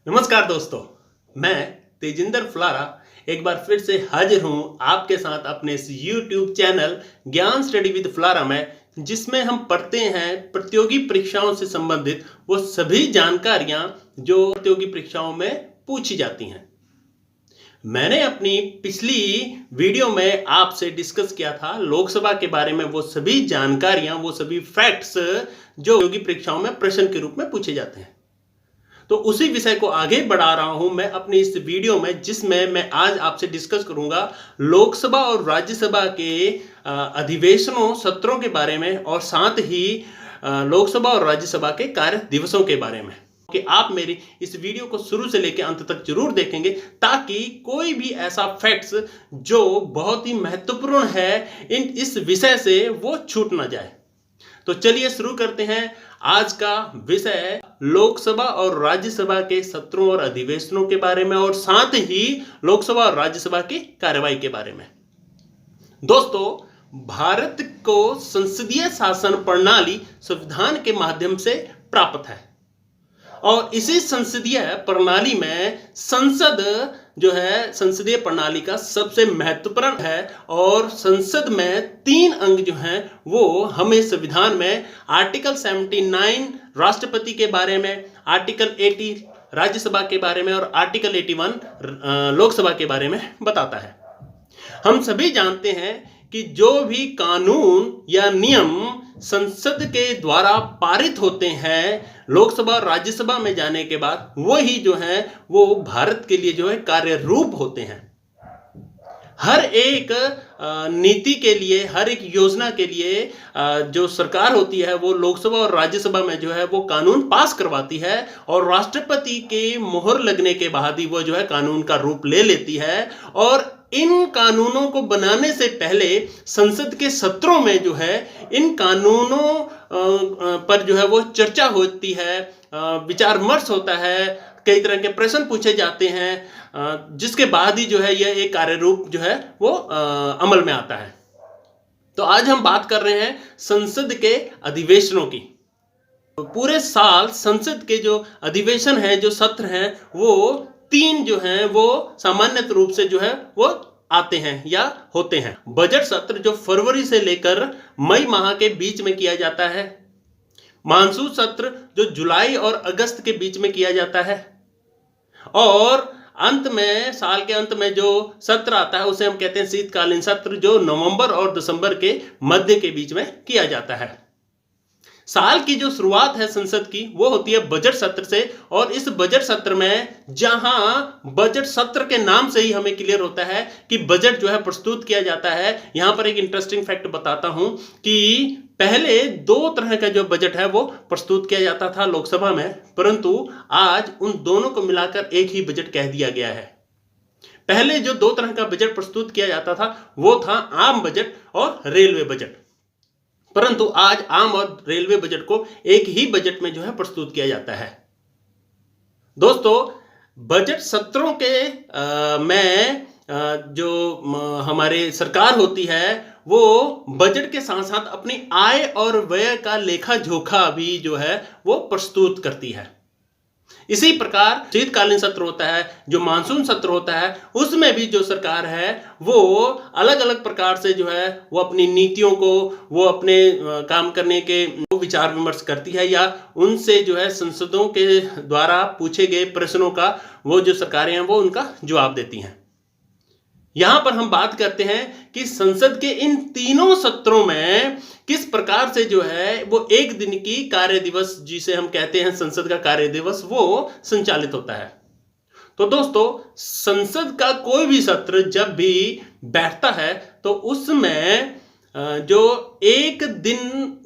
नमस्कार दोस्तों, मैं तेजिंदर फुलारा एक बार फिर से हाजिर हूं आपके साथ अपने इस YouTube चैनल ज्ञान स्टडी विद फुलारा में, जिसमें हम पढ़ते हैं प्रतियोगी परीक्षाओं से संबंधित वो सभी जानकारियां जो प्रतियोगी परीक्षाओं में पूछी जाती हैं। मैंने अपनी पिछली वीडियो में आपसे डिस्कस किया था लोकसभा के बारे में, वो सभी जानकारियां, वो सभी फैक्ट्स जो प्रतियोगी परीक्षाओं में प्रश्न के रूप में पूछे जाते हैं। तो उसी विषय को आगे बढ़ा रहा हूं मैं अपनी इस वीडियो में, जिसमें मैं आज आपसे डिस्कस करूंगा लोकसभा और राज्यसभा के अधिवेशनों सत्रों के बारे में, और साथ ही लोकसभा और राज्यसभा के कार्य दिवसों के बारे में। कि आप मेरी इस वीडियो को शुरू से लेकर अंत तक जरूर देखेंगे, ताकि कोई भी ऐसा फैक्ट्स जो बहुत ही महत्वपूर्ण है इस विषय से वो छूट ना जाए। तो चलिए शुरू करते हैं। आज का विषय है लोकसभा और राज्यसभा के सत्रों और अधिवेशनों के बारे में, और साथ ही लोकसभा और राज्यसभा की कार्यवाही के बारे में। दोस्तों, भारत को संसदीय शासन प्रणाली संविधान के माध्यम से प्राप्त है, और इसी संसदीय प्रणाली में संसद जो है संसदीय प्रणाली का सबसे महत्वपूर्ण है। और संसद में 3 अंग जो हैं वो हमें संविधान में आर्टिकल 79 राष्ट्रपति के बारे में, आर्टिकल 80 राज्यसभा के बारे में और आर्टिकल 81 लोकसभा के बारे में बताता है। हम सभी जानते हैं कि जो भी कानून या नियम संसद के द्वारा पारित होते हैं लोकसभा और राज्यसभा में जाने के बाद, वही जो है वो भारत के लिए जो है कार्य रूप होते हैं। हर एक नीति के लिए, हर एक योजना के लिए जो सरकार होती है वो लोकसभा और राज्यसभा में जो है वो कानून पास करवाती है, और राष्ट्रपति के मोहर लगने के बाद ही वो जो है कानून का रूप ले लेती है। और इन कानूनों को बनाने से पहले संसद के सत्रों में जो है इन कानूनों पर जो है वो चर्चा होती है, विचार विमर्श होता है, कई तरह के प्रश्न पूछे जाते हैं, जिसके बाद ही जो है यह एक कार्य रूप जो है वो अमल में आता है। तो आज हम बात कर रहे हैं संसद के अधिवेशनों की। पूरे साल संसद के जो अधिवेशन हैं, जो सत्र हैं, वो 3 जो हैं वो सामान्य रूप से जो है वो आते हैं या होते हैं। बजट सत्र जो फरवरी से लेकर मई माह के बीच में किया जाता है, मानसून सत्र जो जुलाई और अगस्त के बीच में किया जाता है, और अंत में साल के अंत में जो सत्र आता है उसे हम कहते हैं शीतकालीन सत्र, जो नवंबर और दिसंबर के मध्य के बीच में किया जाता है। साल की जो शुरुआत है संसद की वो होती है बजट सत्र से, और इस बजट सत्र में जहां बजट सत्र के नाम से ही हमें क्लियर होता है कि बजट जो है प्रस्तुत किया जाता है। यहां पर एक इंटरेस्टिंग फैक्ट बताता हूं कि पहले 2 तरह का जो बजट है वो प्रस्तुत किया जाता था लोकसभा में, परंतु आज उन दोनों को मिलाकर एक ही बजट कह दिया गया है। पहले जो 2 तरह का बजट प्रस्तुत किया जाता था वो था आम बजट और रेलवे बजट, परंतु आज आम और रेलवे बजट को एक ही बजट में जो है प्रस्तुत किया जाता है। दोस्तों, बजट सत्रों के में जो हमारे सरकार होती है वो बजट के साथ साथ अपनी आय और व्यय का लेखा जोखा भी जो है वो प्रस्तुत करती है। इसी प्रकार शीतकालीन सत्र होता है, जो मानसून सत्र होता है, उसमें भी जो सरकार है वो अलग अलग प्रकार से जो है वो अपनी नीतियों को, वो अपने काम करने के विचार विमर्श करती है, या उनसे जो है संसदों के द्वारा पूछे गए प्रश्नों का वो जो सरकारें हैं वो उनका जवाब देती हैं। यहां पर हम बात करते हैं कि संसद के इन तीनों सत्रों में किस प्रकार से जो है वो एक दिन की कार्य दिवस, जिसे हम कहते हैं संसद का कार्य दिवस, वो संचालित होता है। तो दोस्तों, संसद का कोई भी सत्र जब भी बैठता है तो उसमें जो एक दिन,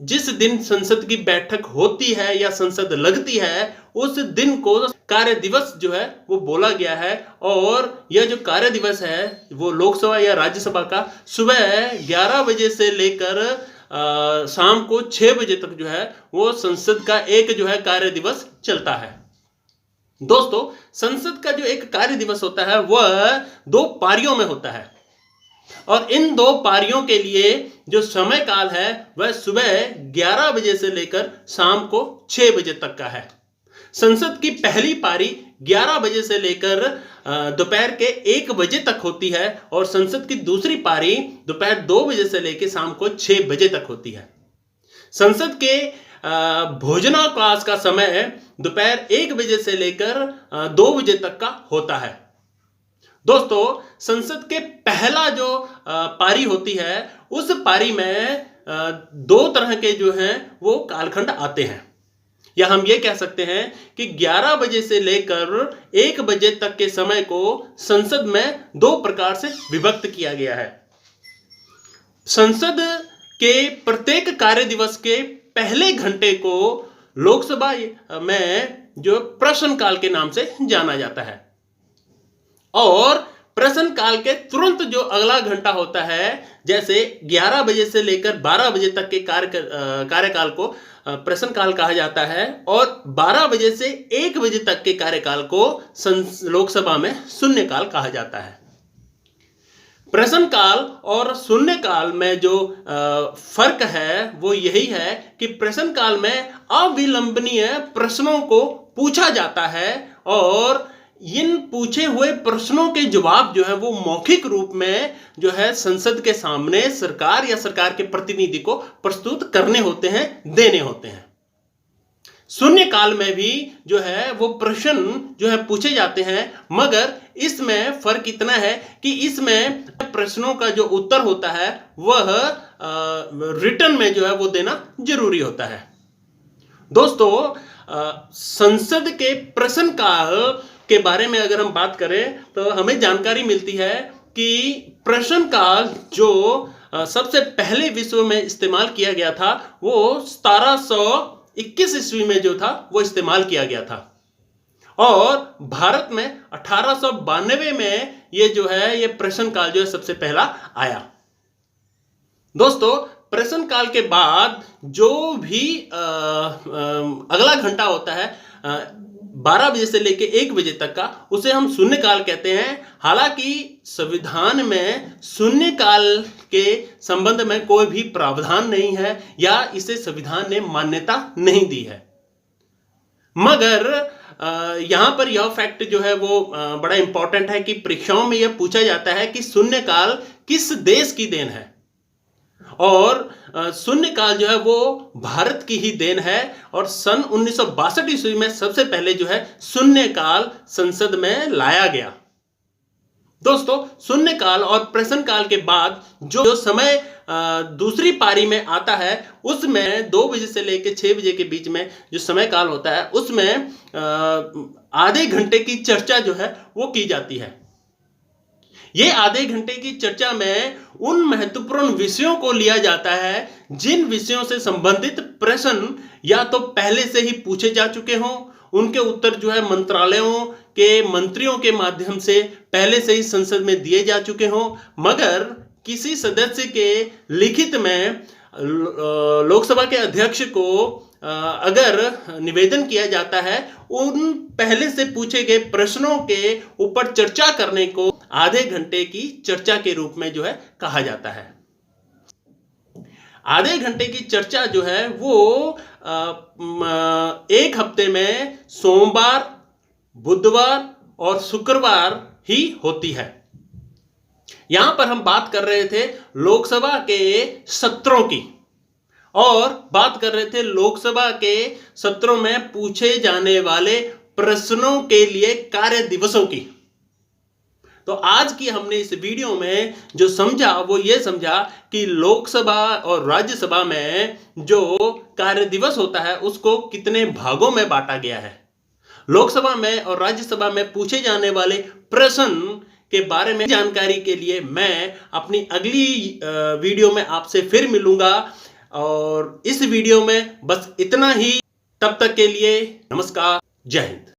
जिस दिन संसद की बैठक होती है या संसद लगती है, उस दिन को कार्य दिवस जो है वो बोला गया है। और यह जो कार्य दिवस है वो लोकसभा या राज्यसभा का सुबह 11 बजे से लेकर शाम को 6 बजे तक जो है वो संसद का एक जो है कार्य दिवस चलता है। दोस्तों, संसद का जो एक कार्य दिवस होता है वह 2 पारियों में होता है, और इन 2 पारियों के लिए जो समय काल है वह सुबह 11 बजे से लेकर शाम को 6 बजे तक का है। संसद की पहली पारी 11 बजे से लेकर दोपहर के 1 बजे तक होती है और संसद की दूसरी पारी दोपहर 2 बजे से लेकर शाम को 6 बजे तक होती है। संसद के भोजनावकाश का समय दोपहर 1 बजे से लेकर 2 बजे तक का होता है। दोस्तों, संसद के पहला जो पारी होती है उस पारी में 2 तरह के जो हैं वो कालखंड आते हैं, या हम ये कह सकते हैं कि 11 बजे से लेकर 1 बजे तक के समय को संसद में 2 प्रकार से विभक्त किया गया है। संसद के प्रत्येक कार्य दिवस के पहले घंटे को लोकसभा में जो प्रश्नकाल के नाम से जाना जाता है और प्रश्नकाल के तुरंत जो अगला घंटा होता है, जैसे 11 बजे से लेकर 12 बजे तक के कार्यकाल को प्रश्नकाल कहा जाता है और 12 बजे से 1 बजे तक के कार्यकाल को लोकसभा में शून्यकाल कहा जाता है। प्रश्नकाल और शून्यकाल में जो फर्क है वो यही है कि प्रश्नकाल में अविलंबनीय प्रश्नों को पूछा जाता है और इन पूछे हुए प्रश्नों के जवाब जो है वो मौखिक रूप में जो है संसद के सामने सरकार या सरकार के प्रतिनिधि को प्रस्तुत करने होते हैं, देने होते हैं। शून्यकाल में भी जो है वो प्रश्न जो है पूछे जाते हैं, मगर इसमें फर्क इतना है कि इसमें प्रश्नों का जो उत्तर होता है वह रिटर्न में जो है वो देना जरूरी होता है। दोस्तों, संसद के प्रश्नकाल के बारे में अगर हम बात करें तो हमें जानकारी मिलती है कि प्रश्नकाल जो सबसे पहले विश्व में इस्तेमाल किया गया था वो 1721 ईस्वी में जो था वो इस्तेमाल किया गया था और भारत में 1892 में ये जो है ये प्रश्नकाल जो है सबसे पहला आया। दोस्तों, प्रश्नकाल के बाद जो भी अगला घंटा होता है 12 बजे से लेकर 1 बजे तक का, उसे हम शून्यकाल कहते हैं। हालांकि संविधान में शून्यकाल के संबंध में कोई भी प्रावधान नहीं है या इसे संविधान ने मान्यता नहीं दी है, मगर यहां पर यह फैक्ट जो है वो बड़ा इंपॉर्टेंट है कि परीक्षाओं में यह पूछा जाता है कि शून्यकाल किस देश की देन है और शून्यकाल जो है वो भारत की ही देन है और सन 1962 ईस्वी में सबसे पहले जो है शून्यकाल संसद में लाया गया। दोस्तों, शून्यकाल और प्रश्नकाल के बाद जो समय दूसरी पारी में आता है उसमें 2 बजे से लेकर 6 बजे के बीच में जो समय काल होता है उसमें आधे घंटे की चर्चा जो है वो की जाती है। ये आधे घंटे की चर्चा में उन महत्वपूर्ण विषयों को लिया जाता है जिन विषयों से संबंधित प्रश्न या तो पहले से ही पूछे जा चुके हों, उनके उत्तर जो है मंत्रालयों के मंत्रियों के माध्यम से पहले से ही संसद में दिए जा चुके हों, मगर किसी सदस्य के लिखित में लोकसभा के अध्यक्ष को अगर निवेदन किया जाता है उन पहले से पूछे गए प्रश्नों के ऊपर चर्चा करने को आधे घंटे की चर्चा के रूप में जो है कहा जाता है। आधे घंटे की चर्चा जो है वो एक हफ्ते में सोमवार, बुधवार और शुक्रवार ही होती है। यहां पर हम बात कर रहे थे लोकसभा के सत्रों की और बात कर रहे थे लोकसभा के सत्रों में पूछे जाने वाले प्रश्नों के लिए कार्य दिवसों की। तो आज की हमने इस वीडियो में जो समझा वो ये समझा कि लोकसभा और राज्यसभा में जो कार्य दिवस होता है उसको कितने भागों में बांटा गया है। लोकसभा में और राज्यसभा में पूछे जाने वाले प्रश्न के बारे में जानकारी के लिए मैं अपनी अगली वीडियो में आपसे फिर मिलूंगा और इस वीडियो में बस इतना ही। तब तक के लिए नमस्कार, जय हिंद।